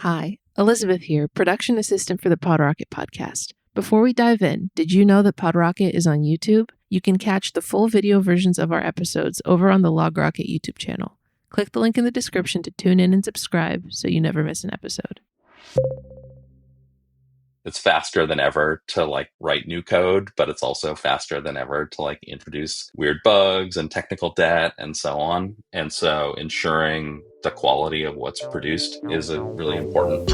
Hi, Elizabeth here, production assistant for the PodRocket podcast. Before we dive in, did you know that PodRocket is on YouTube? You can catch the full video versions of our episodes over on the LogRocket YouTube channel. Click the link in the description to tune in and subscribe so you never miss an episode. It's faster than ever to write new code, but it's also faster than ever to introduce weird bugs and technical debt and so on. And so ensuring the quality of what's produced is a really important.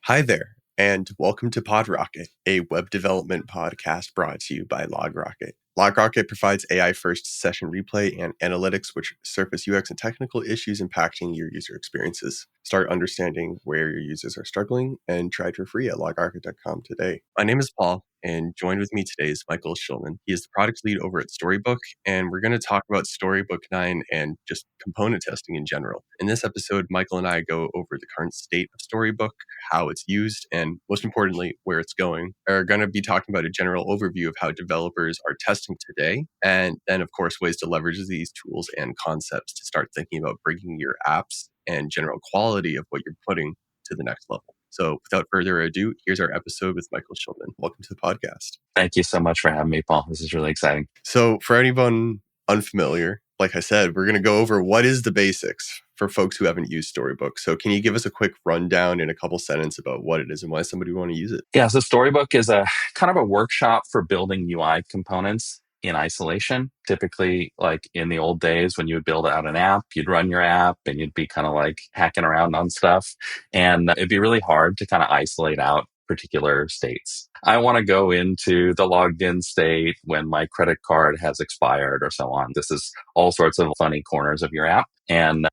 Hi there, and welcome to PodRocket, a web development podcast brought to you by LogRocket. LogRocket provides AI-first session replay and analytics which surface UX and technical issues impacting your user experiences. Start understanding where your users are struggling and try it for free at logrocket.com today. My name is Paul, and joined with me today is Michael Shilman. He is the product lead over at Storybook, and we're going to talk about Storybook 9 and just component testing in general. In this episode, Michael and I go over the current state of Storybook, how it's used, and most importantly, where it's going. We're going to be talking about a general overview of how developers are testing today, and then, of course, ways to leverage these tools and concepts to start thinking about bringing your apps and general quality of what you're putting to the next level. So without further ado, here's our episode with Michael Shilman. Welcome to the podcast. Thank you so much for having me, Paul. This is really exciting. So for anyone unfamiliar, like I said, we're going to go over what is the basics for folks who haven't used Storybook. So can you give us a quick rundown in a couple sentences about what it is and why somebody would want to use it? Yeah, so Storybook is a kind of a workshop for building UI components in isolation. Typically, like in the old days when you would build out an app, you'd run your app and you'd be kind of like hacking around on stuff. And it'd be really hard to kind of isolate out particular states. I want to go into the logged in state when my credit card has expired or so on. This is all sorts of funny corners of your app. And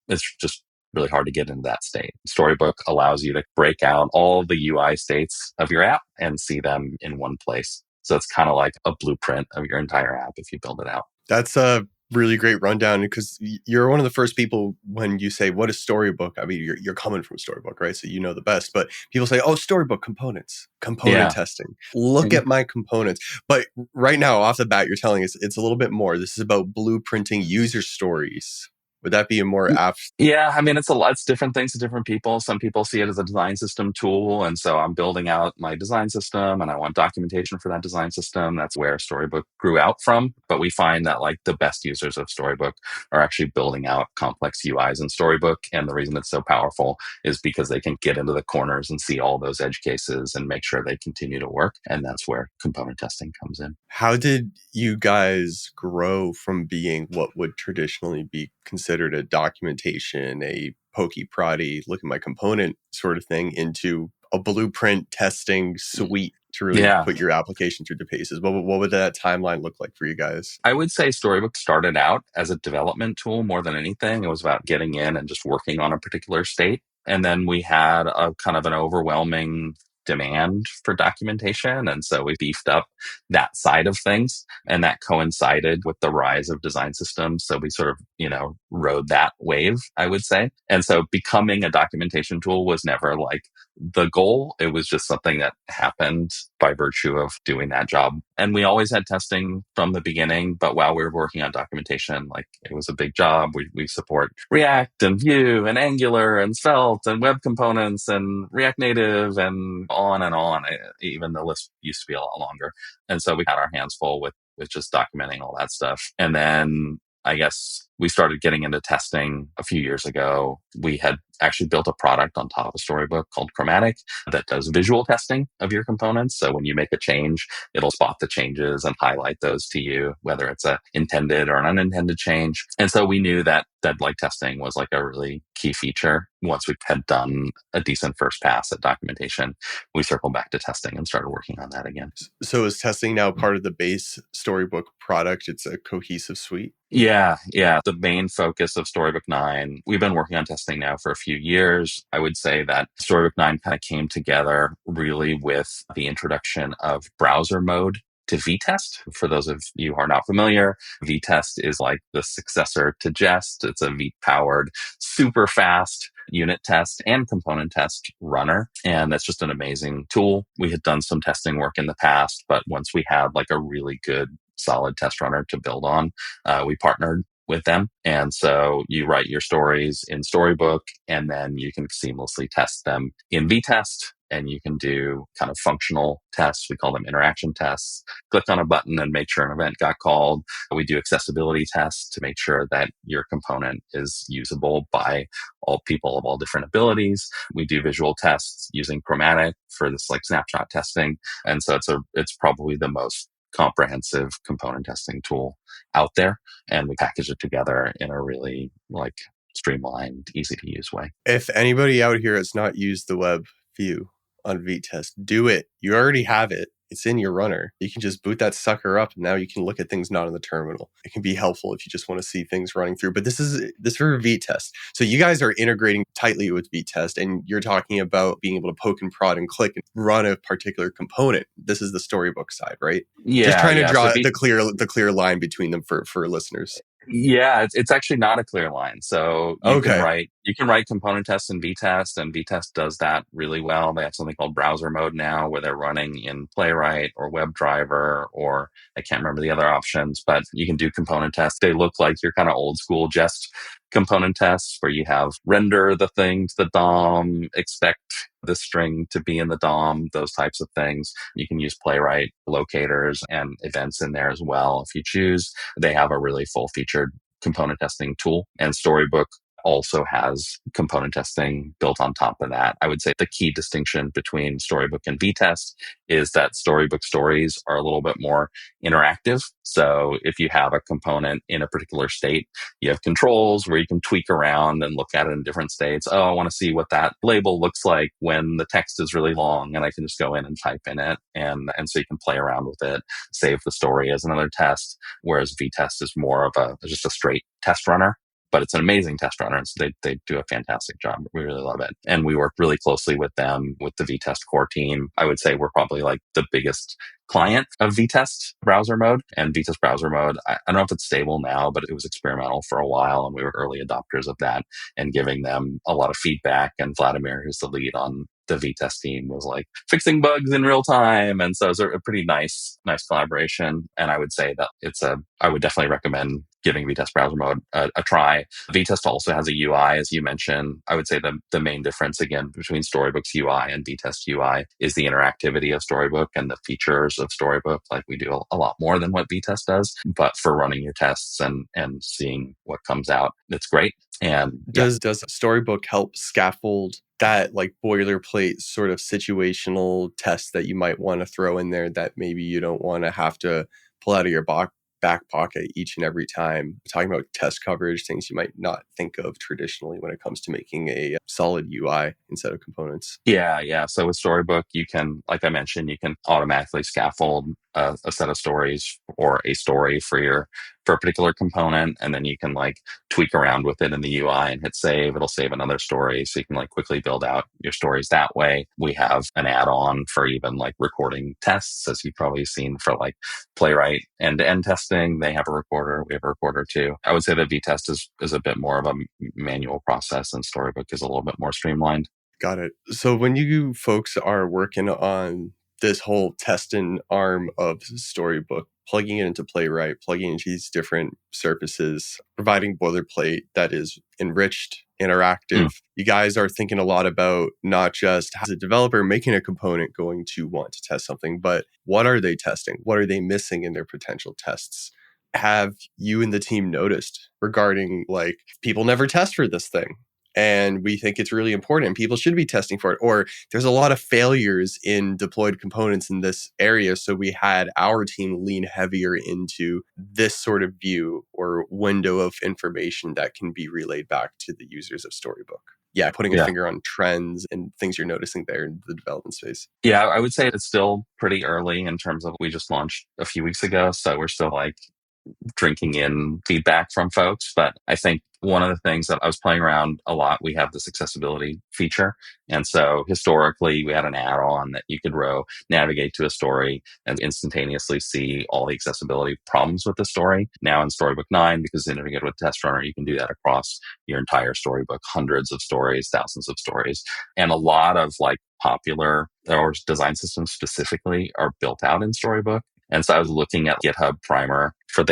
it's just really hard to get into that state. Storybook allows you to break out all the UI states of your app and see them in one place. So it's kind of like a blueprint of your entire app if you build it out. That's a really great rundown because you're one of the first people when you say, what is Storybook? I mean, you're coming from Storybook, right? So you know the best. But people say, oh, Storybook components, component testing. Look at my components. But right now, off the bat, you're telling us it's a little bit more. This is about blueprinting user stories. Would that be a more apt? Yeah, I mean, it's different things to different people. Some people see it as a design system tool. And so I'm building out my design system and I want documentation for that design system. That's where Storybook grew out from. But we find that the best users of Storybook are actually building out complex UIs in Storybook. And the reason it's so powerful is because they can get into the corners and see all those edge cases and make sure they continue to work. And that's where component testing comes in. How did you guys grow from being what would traditionally be considered a documentation, a pokey proddy, look at my component sort of thing, into a blueprint testing suite to really put your application through the paces? What would that timeline look like for you guys? I would say Storybook started out as a development tool more than anything. It was about getting in and just working on a particular state. And then we had a kind of an overwhelming demand for documentation. And so we beefed up that side of things. And that coincided with the rise of design systems. So we sort of, rode that wave, I would say. And so becoming a documentation tool was never the goal. It was just something that happened by virtue of doing that job. And we always had testing from the beginning, but while we were working on documentation, it was a big job. We support React and Vue and Angular and Svelte and web components and React Native and on and on. Even the list used to be a lot longer. And so we had our hands full with just documenting all that stuff. And then I guess we started getting into testing a few years ago. We had actually built a product on top of Storybook called Chromatic that does visual testing of your components. So when you make a change, it'll spot the changes and highlight those to you, whether it's a intended or an unintended change. And so we knew that testing was a really key feature. Once we had done a decent first pass at documentation, we circled back to testing and started working on that again. So is testing now part of the base Storybook product? It's a cohesive suite? Yeah. The main focus of Storybook 9, we've been working on testing now for a few years. I would say that Storybook 9 kind of came together really with the introduction of browser mode to Vitest. For those of you who are not familiar, Vitest is like the successor to Jest. It's a Vite-powered, super fast unit test and component test runner. And that's just an amazing tool. We had done some testing work in the past, but once we had a really good solid test runner to build on. We partnered with them. And so you write your stories in Storybook, and then you can seamlessly test them in Vitest. And you can do kind of functional tests. We call them interaction tests. Click on a button and make sure an event got called. We do accessibility tests to make sure that your component is usable by all people of all different abilities. We do visual tests using Chromatic for this like snapshot testing. And so it's probably the most comprehensive component testing tool out there. And we package it together in a really like streamlined, easy to use way. If anybody out here has not used the web view on Vitest, do it. You already have it. It's in your runner. You can just boot that sucker up, and now you can look at things not on the terminal. It can be helpful if you just want to see things running through. But this is for Vitest. So you guys are integrating tightly with Vitest, and you're talking about being able to poke and prod and click and run a particular component. This is the Storybook side, right? Yeah, just trying to draw so the clear line between them for listeners. Yeah, it's actually not a clear line. So you can write component tests in Vitest, and Vitest does that really well. They have something called browser mode now, where they're running in Playwright or WebDriver, or I can't remember the other options, but you can do component tests. They look like your kind of old school Jest component tests, where you have render the thing to the DOM, expect the string to be in the DOM, those types of things. You can use Playwright locators and events in there as well if you choose. They have a really full-featured component testing tool, and Storybook also has component testing built on top of that. I would say the key distinction between Storybook and Vitest is that Storybook stories are a little bit more interactive. So if you have a component in a particular state, you have controls where you can tweak around and look at it in different states. Oh, I want to see what that label looks like when the text is really long, and I can just go in and type in it. And so you can play around with it, save the story as another test, whereas Vitest is more of just a straight test runner. But it's an amazing test runner, and so they do a fantastic job. We really love it. And we work really closely with them, with the Vitest core team. I would say we're probably like the biggest client of Vitest browser mode. And Vitest browser mode, I don't know if it's stable now, but it was experimental for a while, and we were early adopters of that and giving them a lot of feedback. And Vladimir, who's the lead on the Vitest team, was like fixing bugs in real time. And so it was a pretty nice collaboration. And I would say that I would definitely recommend giving Vitest browser mode a try. Vitest also has a UI, as you mentioned. I would say the main difference, again, between Storybook's UI and Vitest UI is the interactivity of Storybook and the features of Storybook. Like, we do a lot more than what Vitest does, but for running your tests and seeing what comes out, it's great. And does Storybook help scaffold that like boilerplate sort of situational test that you might want to throw in there that maybe you don't want to have to pull out of your back pocket each and every time? Talking about test coverage, things you might not think of traditionally when it comes to making a solid UI instead of components. Yeah. So with Storybook, you can, like I mentioned, you can automatically scaffold a set of stories or a story for a particular component, and then you can like tweak around with it in the UI and hit save. It'll save another story, so you can like quickly build out your stories that way. We have an add-on for even like recording tests, as you've probably seen for like Playwright end-to-end testing. They have a recorder. We have a recorder too. I would say that Vitest is a bit more of a manual process, and Storybook is a little bit more streamlined. Got it. So when you folks are working on this whole testing arm of Storybook, plugging it into Playwright, plugging into these different surfaces, providing boilerplate that is enriched, interactive. You guys are thinking a lot about not just as a developer making a component going to want to test something, but what are they testing? What are they missing in their potential tests? Have you and the team noticed regarding like people never test for this thing, and we think it's really important and people should be testing for it, or there's a lot of failures in deployed components in this area, so we had our team lean heavier into this sort of view or window of information that can be relayed back to the users of Storybook? Yeah, putting a finger on trends and things you're noticing there in the development space. Yeah, I would say it's still pretty early in terms of, we just launched a few weeks ago, so we're still like drinking in feedback from folks. But I think one of the things that I was playing around a lot, we have this accessibility feature. And so historically, we had an add-on that you could navigate to a story and instantaneously see all the accessibility problems with the story. Now in Storybook 9, because it's integrated with Test Runner, you can do that across your entire Storybook, hundreds of stories, thousands of stories. And a lot of like popular or design systems specifically are built out in Storybook. And so I was looking at GitHub Primer for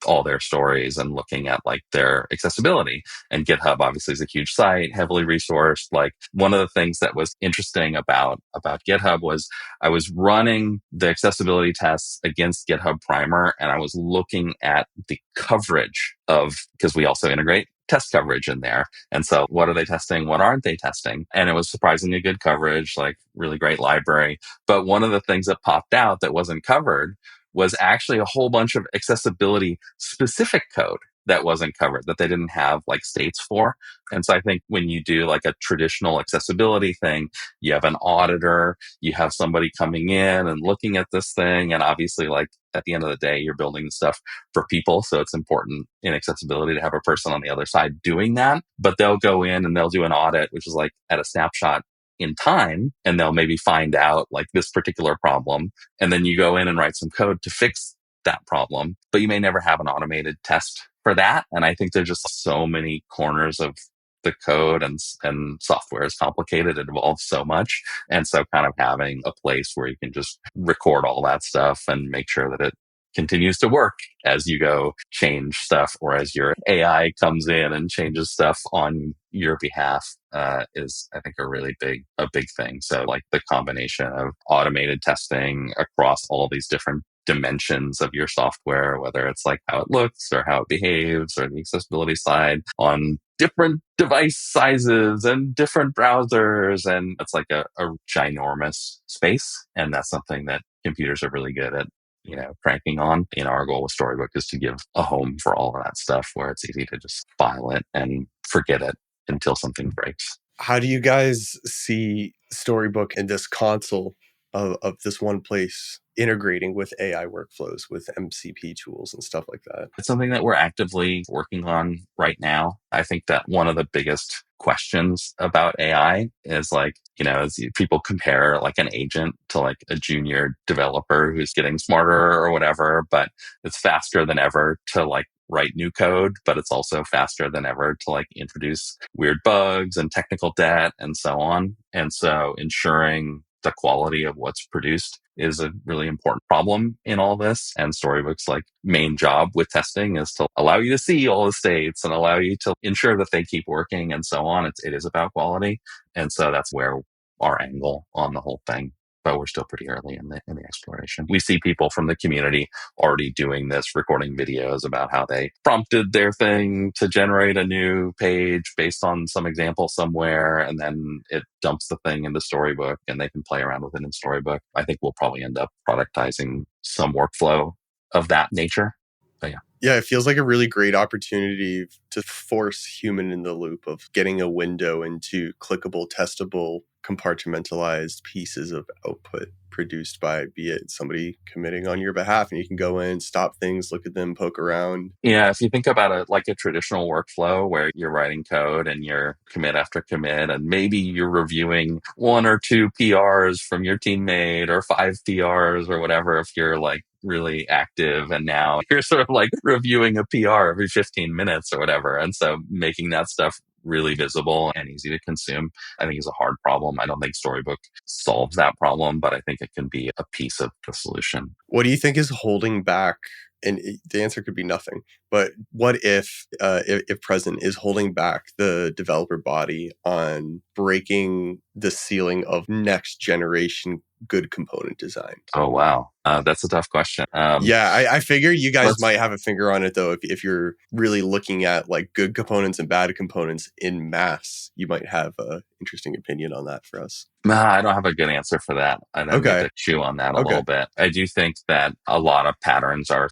all their stories and looking at like their accessibility. And GitHub obviously is a huge site, heavily resourced. Like one of the things that was interesting about GitHub was I was running the accessibility tests against GitHub Primer, and I was looking at the coverage because we also integrate test coverage in there. And so what are they testing? What aren't they testing? And it was surprisingly good coverage, like really great library. But one of the things that popped out that wasn't covered was actually a whole bunch of accessibility specific code that wasn't covered, that they didn't have like states for. And so I think when you do like a traditional accessibility thing, you have an auditor, you have somebody coming in and looking at this thing. And obviously, like at the end of the day, you're building the stuff for people. So it's important in accessibility to have a person on the other side doing that. But they'll go in and they'll do an audit, which is like at a snapshot in time, and they'll maybe find out like this particular problem. And then you go in and write some code to fix that problem, but you may never have an automated test for that. And I think there's just so many corners of the code, and software is complicated. It evolves so much. And so kind of having a place where you can just record all that stuff and make sure that it continues to work as you go change stuff, or as your AI comes in and changes stuff on your behalf, is I think a big thing. So like the combination of automated testing across all these different dimensions of your software, whether it's like how it looks or how it behaves, or the accessibility side on different device sizes and different browsers. And it's like a ginormous space. And that's something that computers are really good at, cranking on. Our goal with Storybook is to give a home for all of that stuff where it's easy to just file it and forget it until something breaks. How do you guys see Storybook and this console of this one place integrating with AI workflows, with MCP tools and stuff like that? It's something that we're actively working on right now. I think that one of the biggest questions about AI is like, as people compare like an agent to like a junior developer who's getting smarter or whatever, but it's faster than ever to like write new code, but it's also faster than ever to like introduce weird bugs and technical debt and so on. And so ensuring the quality of what's produced is a really important problem in all this. And Storybook's like main job with testing is to allow you to see all the states and allow you to ensure that they keep working and so on. It is about quality. And so that's where our angle on the whole thing. But we're still pretty early in the exploration. We see people from the community already doing this, recording videos about how they prompted their thing to generate a new page based on some example somewhere, and then it dumps the thing into Storybook and they can play around with it in Storybook. I think we'll probably end up productizing some workflow of that nature. But yeah. Yeah, it feels like a really great opportunity to force human in the loop of getting a window into clickable, testable, compartmentalized pieces of output produced by, be it somebody committing on your behalf, and you can go in, stop things, look at them, poke around. Yeah, if you think about it like a traditional workflow where you're writing code and you're commit after commit, and maybe you're reviewing 1 or 2 PRs from your teammate or 5 PRs or whatever, if you're like really active, and now you're sort of like reviewing a PR every 15 minutes or whatever. And so making that stuff really visible and easy to consume, I think is a hard problem. I don't think Storybook solves that problem, but I think it can be a piece of the solution. What do you think is holding back? And the answer could be nothing. But what if present, is holding back the developer body on breaking the ceiling of next generation good component design? Oh, wow. That's a tough question. I figure you guys might have a finger on it, though. If you're really looking at like good components and bad components in mass, you might have an interesting opinion on that for us. I don't have a good answer for that. I need to chew on that a little bit. I do think that a lot of patterns are,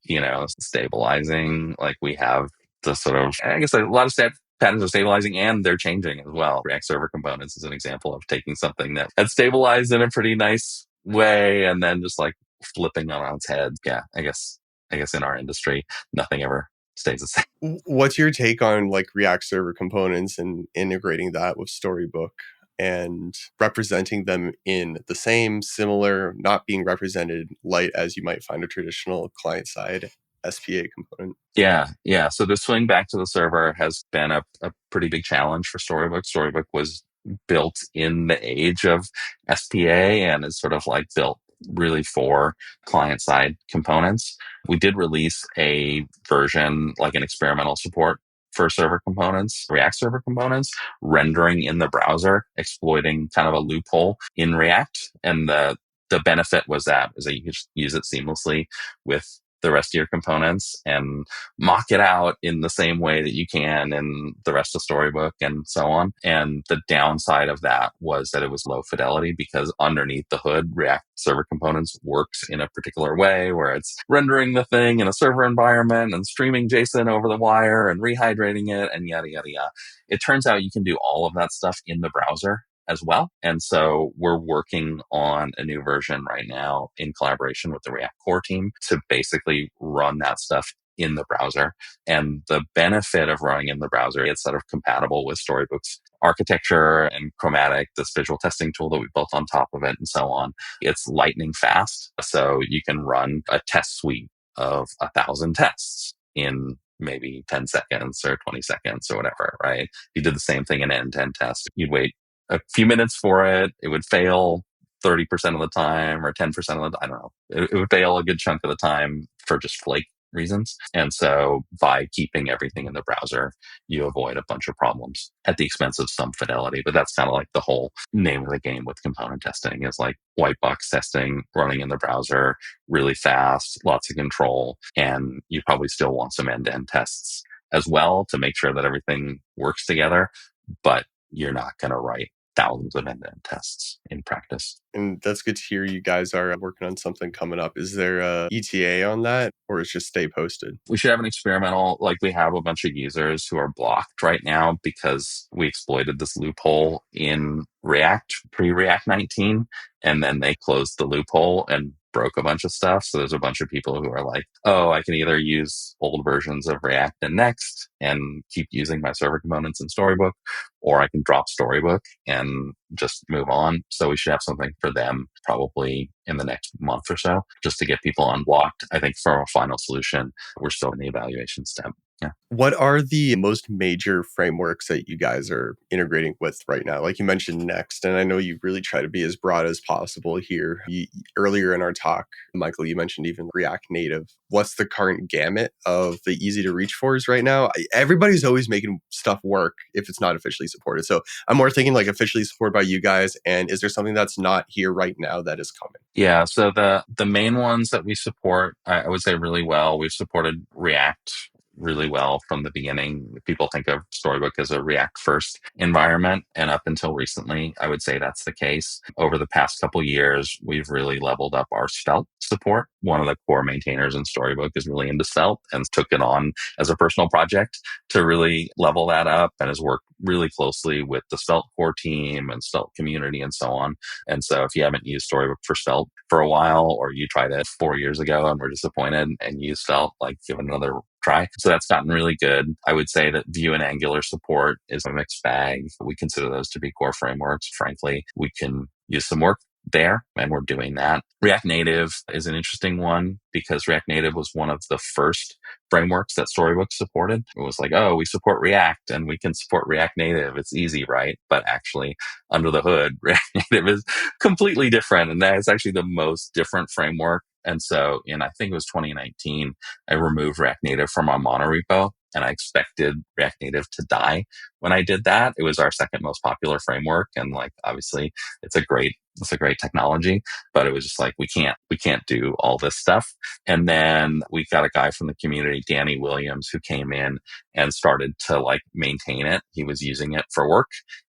stabilizing. Like we have the sort of, I guess a lot of patterns are stabilizing and they're changing as well. React Server Components is an example of taking something that had stabilized in a pretty nice way and then just like flipping on its head. Yeah, I guess in our industry, nothing ever stays the same. What's your take on like React Server Components and integrating that with Storybook and representing them in the same, similar, not being represented light as you might find a traditional client-side SPA component? Yeah. So the swing back to the server has been a pretty big challenge for Storybook. Storybook was built in the age of SPA and is sort of like built really for client-side components. We did release a version, like an experimental support for server components, React server components, rendering in the browser, exploiting kind of a loophole in React. And the benefit was that you could just use it seamlessly with the rest of your components and mock it out in the same way that you can in the rest of Storybook and so on. And the downside of that was that it was low fidelity, because underneath the hood, React server components works in a particular way where it's rendering the thing in a server environment and streaming JSON over the wire and rehydrating it and yada, yada, yada. It turns out you can do all of that stuff in the browser as well. And so we're working on a new version right now in collaboration with the React core team to basically run that stuff in the browser. And the benefit of running in the browser, it's sort of compatible with Storybook's architecture and Chromatic, this visual testing tool that we built on top of it and so on. It's lightning fast. So you can run a test suite of 1,000 tests in maybe 10 seconds or 20 seconds or whatever, right? You did the same thing in an end-to-end test. You'd wait a few minutes for it. It would fail 30% of the time or 10% of the, I don't know. It would fail a good chunk of the time for just flake reasons. And so by keeping everything in the browser, you avoid a bunch of problems at the expense of some fidelity. But that's kind of like the whole name of the game with component testing, is like white box testing, running in the browser, really fast, lots of control. And you probably still want some end-to-end tests as well to make sure that everything works together. But you're not going to write thousands of end-to-end tests in practice. And that's good to hear you guys are working on something coming up. Is there a ETA on that, or is just stay posted? We should have an experimental, like we have a bunch of users who are blocked right now because we exploited this loophole in React, pre-React 19, and then they closed the loophole and broke a bunch of stuff. So there's a bunch of people who are like, oh, I can either use old versions of React and Next and keep using my server components in Storybook, or I can drop Storybook and just move on. So we should have something for them probably in the next month or so, just to get people unblocked. I think for a final solution, we're still in the evaluation step. Yeah. What are the most major frameworks that you guys are integrating with right now? Like you mentioned Next, and I know you really try to be as broad as possible here. Earlier in our talk, Michael, you mentioned even React Native. What's the current gamut of the easy to reach fors right now? Everybody's always making stuff work if it's not officially supported. So I'm more thinking like officially supported by you guys. And is there something that's not here right now that is coming? Yeah. So the main ones that we support, I would say really well. We've supported React really well from the beginning. People think of Storybook as a React first environment. And up until recently, I would say that's the case. Over the past couple of years, we've really leveled up our Svelte support. One of the core maintainers in Storybook is really into Svelte and took it on as a personal project to really level that up, and has worked really closely with the Svelte core team and Svelte community and so on. And so if you haven't used Storybook for Svelte for a while, or you tried it 4 years ago and were disappointed and used Svelte, like give it another try. So that's gotten really good. I would say that Vue and Angular support is a mixed bag. We consider those to be core frameworks. Frankly, we can use some work there, and we're doing that. React Native is an interesting one because React Native was one of the first frameworks that Storybook supported. It was like, oh, we support React and we can support React Native. It's easy, right? But actually, under the hood, React Native is completely different. And that is actually the most different framework. And so I think it was 2019, I removed React Native from our monorepo, and I expected React Native to die when I did that. It was our second most popular framework. And like, obviously it's a great technology, but it was just like, we can't do all this stuff. And then we got a guy from the community, Danny Williams, who came in and started to like maintain it. He was using it for work,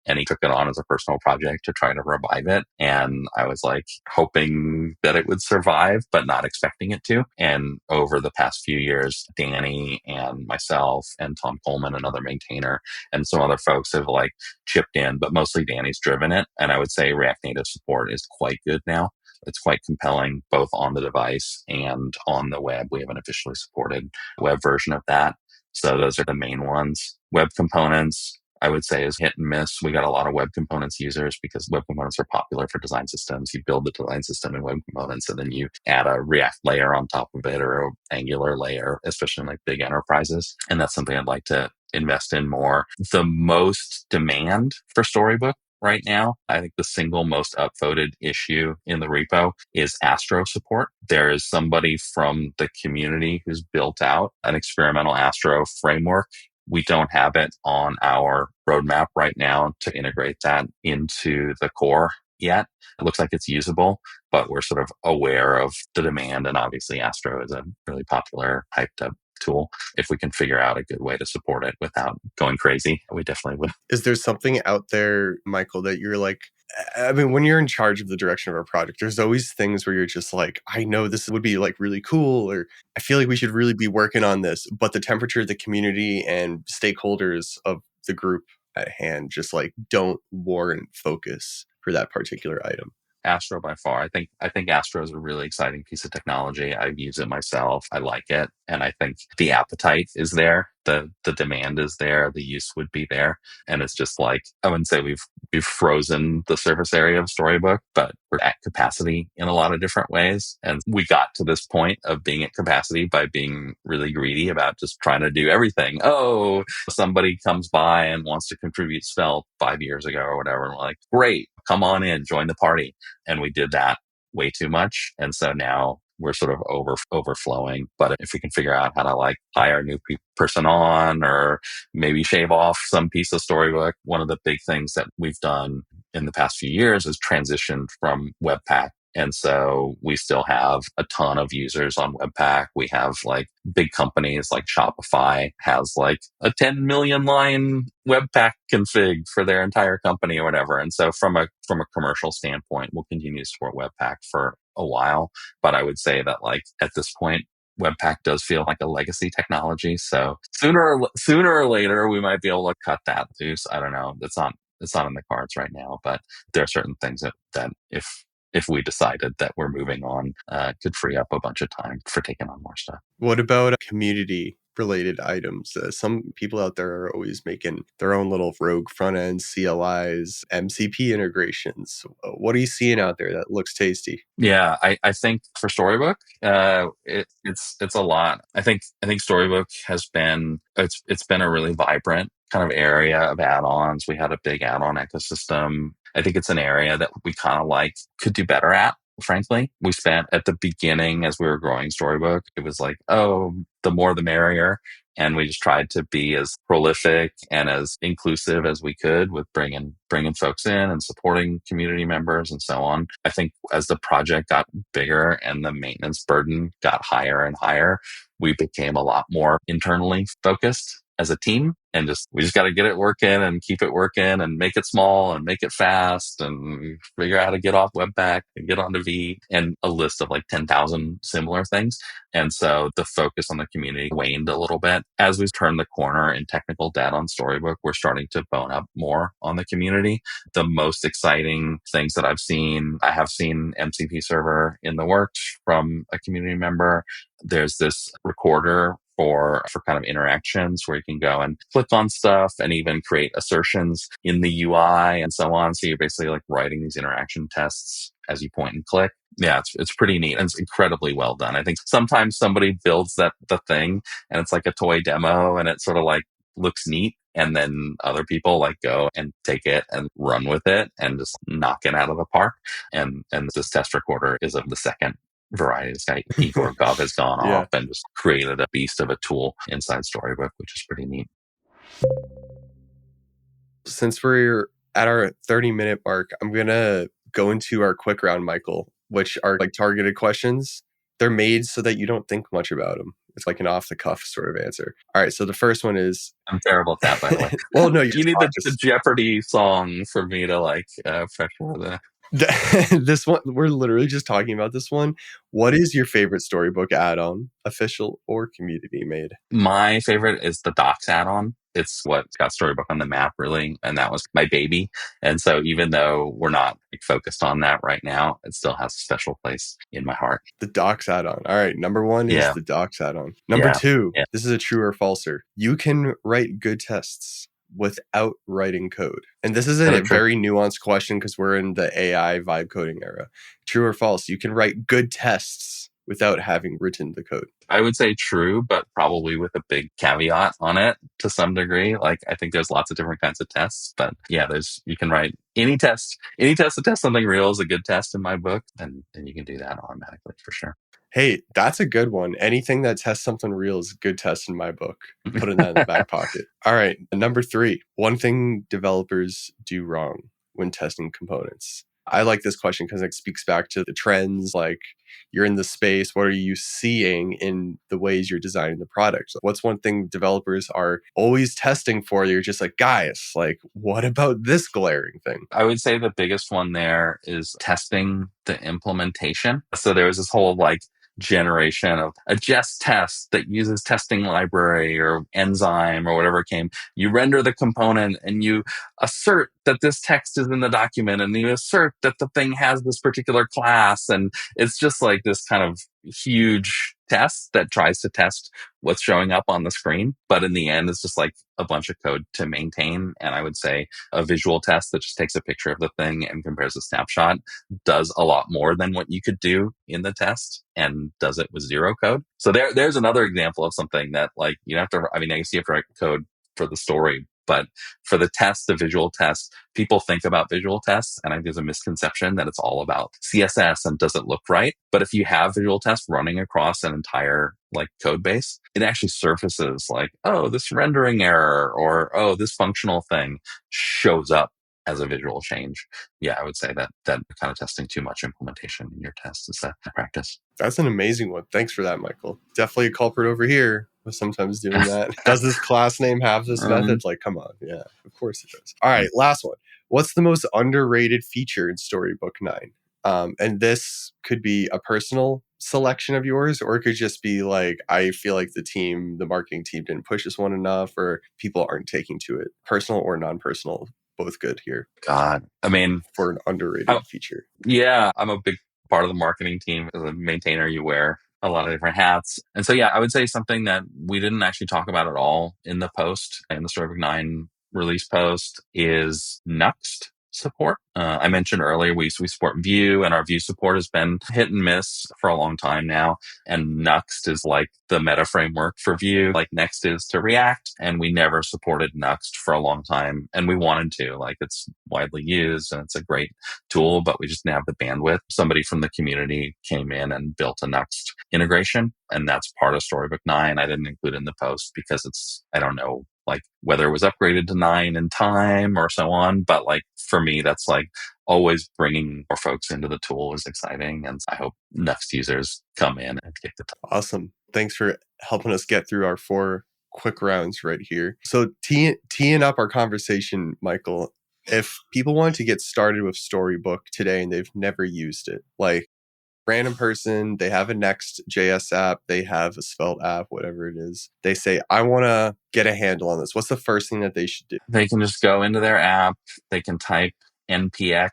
and he took it on as a personal project to try to revive it. And I was like hoping that it would survive, but not expecting it to. And over the past few years, Danny and myself and Tom Coleman, another maintainer, and some other folks have like chipped in, but mostly Danny's driven it. And I would say React Native support is quite good now. It's quite compelling, both on the device and on the web. We have an officially supported web version of that. So those are the main ones. Web components, I would say, is hit and miss. We got a lot of web components users because web components are popular for design systems. You build the design system in web components, and then you add a React layer on top of it, or an Angular layer, especially in like big enterprises. And that's something I'd like to invest in more. The most demand for Storybook right now. I think the single most upvoted issue in the repo is Astro support. There is somebody from the community who's built out an experimental Astro framework. We don't have it on our roadmap right now to integrate that into the core yet. It looks like it's usable, but we're sort of aware of the demand. And obviously Astro is a really popular hyped up tool. If we can figure out a good way to support it without going crazy, we definitely would. Is there something out there, Michael, that you're like, I mean, when you're in charge of the direction of our project, there's always things where you're just like, I know this would be like really cool, or I feel like we should really be working on this, but the temperature of the community and stakeholders of the group at hand just like don't warrant focus for that particular item? Astro by far. I think Astro is a really exciting piece of technology. I've used it myself. I like it. And I think the appetite is there. The demand is there. The use would be there. And it's just like, I wouldn't say we've frozen the surface area of Storybook, but we're at capacity in a lot of different ways. And we got to this point of being at capacity by being really greedy about just trying to do everything. Oh, somebody comes by and wants to contribute Svelte 5 years ago or whatever. And we're like, great, come on in, join the party. And we did that way too much. And so now we're sort of overflowing. But if we can figure out how to like hire a new person on or maybe shave off some piece of Storybook, one of the big things that we've done in the past few years is transition from Webpack. And so we still have a ton of users on Webpack. We have like big companies like Shopify has like a 10 million line Webpack config for their entire company or whatever. And so from a commercial standpoint, we'll continue to support Webpack for a while. But I would say that like at this point, Webpack does feel like a legacy technology. So sooner or later, we might be able to cut that loose. I don't know. It's not in the cards right now, but there are certain things that if we decided that we're moving on, could free up a bunch of time for taking on more stuff. What about community related items? Some people out there are always making their own little rogue front end, CLIs, MCP integrations. What are you seeing out there that looks tasty? Yeah, I think for Storybook, it's a lot. I think Storybook has been it's been a really vibrant kind of area of add-ons. We had a big add-on ecosystem. I think it's an area that we kind of like could do better at. Frankly, we spent at the beginning as we were growing Storybook, it was like, oh, the more the merrier. And we just tried to be as prolific and as inclusive as we could with bringing folks in and supporting community members and so on. I think as the project got bigger and the maintenance burden got higher and higher, we became a lot more internally focused as a team. And we just got to get it working and keep it working and make it small and make it fast and figure out how to get off Webpack and get onto V and a list of like 10,000 similar things. And so the focus on the community waned a little bit. As we turn the corner in technical debt on Storybook, we're starting to bone up more on the community. The most exciting things that I have seen MCP server in the works from a community member. There's this recorder for kind of interactions where you can go and click on stuff and even create assertions in the UI and so on. So you're basically like writing these interaction tests as you point and click. Yeah, it's pretty neat and it's incredibly well done. I think sometimes somebody builds the thing and it's like a toy demo and it sort of like looks neat. And then other people like go and take it and run with it and just knock it out of the park. And this test recorder is of the second variety. This guy, Igor Gov, has gone off and just created a beast of a tool inside Storybook, which is pretty neat. Since we're at our 30-minute mark, I'm going to go into our quick round, Michael, which are like targeted questions. They're made so that you don't think much about them. It's like an off-the-cuff sort of answer. All right, so the first one is... I'm terrible at that, by the way. Well, no, you need the Jeopardy song for me to like fresh for the... This one, we're literally just talking about this one. What is your favorite Storybook add-on, official or community made? My favorite is the Docs add-on. It's what got Storybook on the map, really. And that was my baby. And so even though we're not focused on that right now, it still has a special place in my heart. The Docs add-on. All right. Number one is the Docs add-on. Number two, this is a true or falser. You can write good tests without writing code. And this is a very nuanced question because we're in the AI vibe coding era. True or false? You can write good tests without having written the code. I would say true, but probably with a big caveat on it to some degree. Like, I think there's lots of different kinds of tests, but yeah, you can write any test to test something real is a good test in my book. And you can do that automatically for sure. Hey, that's a good one. Anything that tests something real is a good test in my book. Putting that in the back pocket. All right. Number 3, one thing developers do wrong when testing components. I like this question because it speaks back to the trends. Like, you're in the space. What are you seeing in the ways you're designing the product? What's one thing developers are always testing for? You're just like, guys, like, what about this glaring thing? I would say the biggest one there is testing the implementation. So there was this whole generation of a jest test that uses testing library or enzyme or whatever came. You render the component and you assert that this text is in the document and you assert that the thing has this particular class. And it's just like this kind of huge test that tries to test what's showing up on the screen. But in the end, it's just like a bunch of code to maintain. And I would say a visual test that just takes a picture of the thing and compares a snapshot does a lot more than what you could do in the test and does it with zero code. So there's another example of something that you have to, I guess you have to write code for the story, but for the test, the visual test, people think about visual tests, and I think there's a misconception that it's all about CSS and does it look right? But if you have visual tests running across an entire code base, it actually surfaces oh, this rendering error or, oh, this functional thing shows up as a visual change. Yeah, I would say that kind of testing too much implementation in your tests is a practice. That's an amazing one. Thanks for that, Michael. Definitely a culprit over here with sometimes doing that. Does this class name have this method? Come on. Yeah, of course it does. All right, last one. What's the most underrated feature in Storybook 9? And this could be a personal selection of yours, or it could just be I feel like the marketing team didn't push this one enough, or people aren't taking to it. Personal or non-personal, both good here. God, for an underrated feature. Yeah, I'm a big part of the marketing team. As a maintainer, you wear a lot of different hats. And so, yeah, I would say something that we didn't actually talk about at all in the post, in the Storybook 9 release post, is Next support. I mentioned earlier we support Vue, and our Vue support has been hit and miss for a long time now. And Next is the meta framework for Vue, like Next is to React. And we never supported Next for a long time. And we wanted to. It's widely used and it's a great tool, but we just didn't have the bandwidth. Somebody from the community came in and built a Next integration. And that's part of Storybook 9. I didn't include it in the post because I don't know whether it was upgraded to 9 in time or so on. But for me, that's always bringing more folks into the tool is exciting. And I hope Next users come in and get the tool. Awesome. Thanks for helping us get through our 4 quick rounds right here. So teeing up our conversation, Michael, if people want to get started with Storybook today and they've never used it, random person, they have a Next.js app, they have a Svelte app, whatever it is. They say, I want to get a handle on this. What's the first thing that they should do? They can just go into their app. They can type npx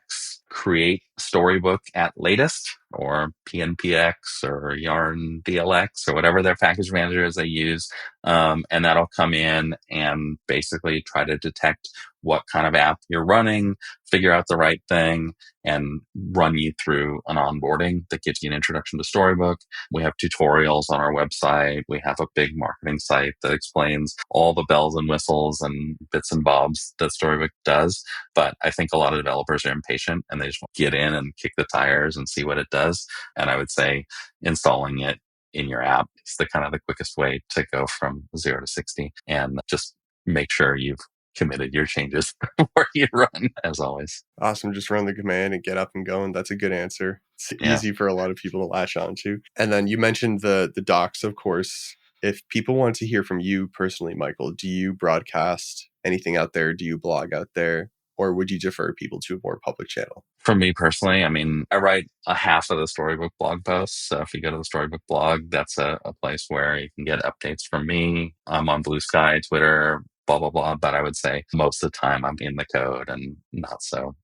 create Storybook at latest, or pnpx or yarn dlx or whatever their package manager is they use. And that'll come in and basically try to detect what kind of app you're running, figure out the right thing, and run you through an onboarding that gives you an introduction to Storybook. We have tutorials on our website. We have a big marketing site that explains all the bells and whistles and bits and bobs that Storybook does. But I think a lot of developers are impatient and they just want to get in and kick the tires and see what it does. And I would say installing it in your app is the kind of the quickest way to go from 0 to 60. And just make sure you've committed your changes before you run, as always. Awesome. Just run the command and get up and going. That's a good answer. It's easy for a lot of people to latch onto. And then you mentioned the docs, of course. If people want to hear from you personally, Michael, do you broadcast anything out there? Do you blog out there? Or would you defer people to a more public channel? For me personally, I write a half of the Storybook blog posts. So if you go to the Storybook blog, that's a place where you can get updates from me. I'm on Blue Sky, Twitter, blah, blah, blah. But I would say most of the time I'm in the code and not so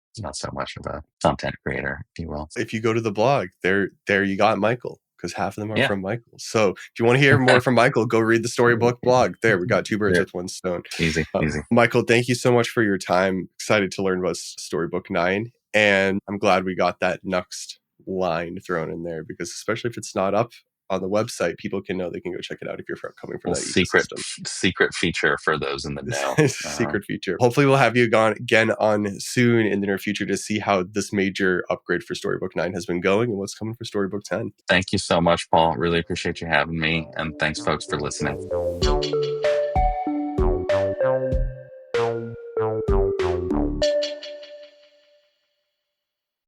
much of a content creator, if you will. If you go to the blog, there you got Michael, because half of them are from Michael. So if you want to hear more from Michael, go read the Storybook blog. There, we got 2 birds with 1 stone. Easy. Michael, thank you so much for your time. Excited to learn about Storybook 9. And I'm glad we got that Next line thrown in there, because especially if it's not up on the website, people can know they can go check it out if you're coming from that ecosystem. Secret feature for those in the know. Secret feature. Hopefully we'll have you again on soon in the near future to see how this major upgrade for Storybook 9 has been going and what's coming for Storybook 10. Thank you so much, Paul. Really appreciate you having me. And thanks, folks, for listening.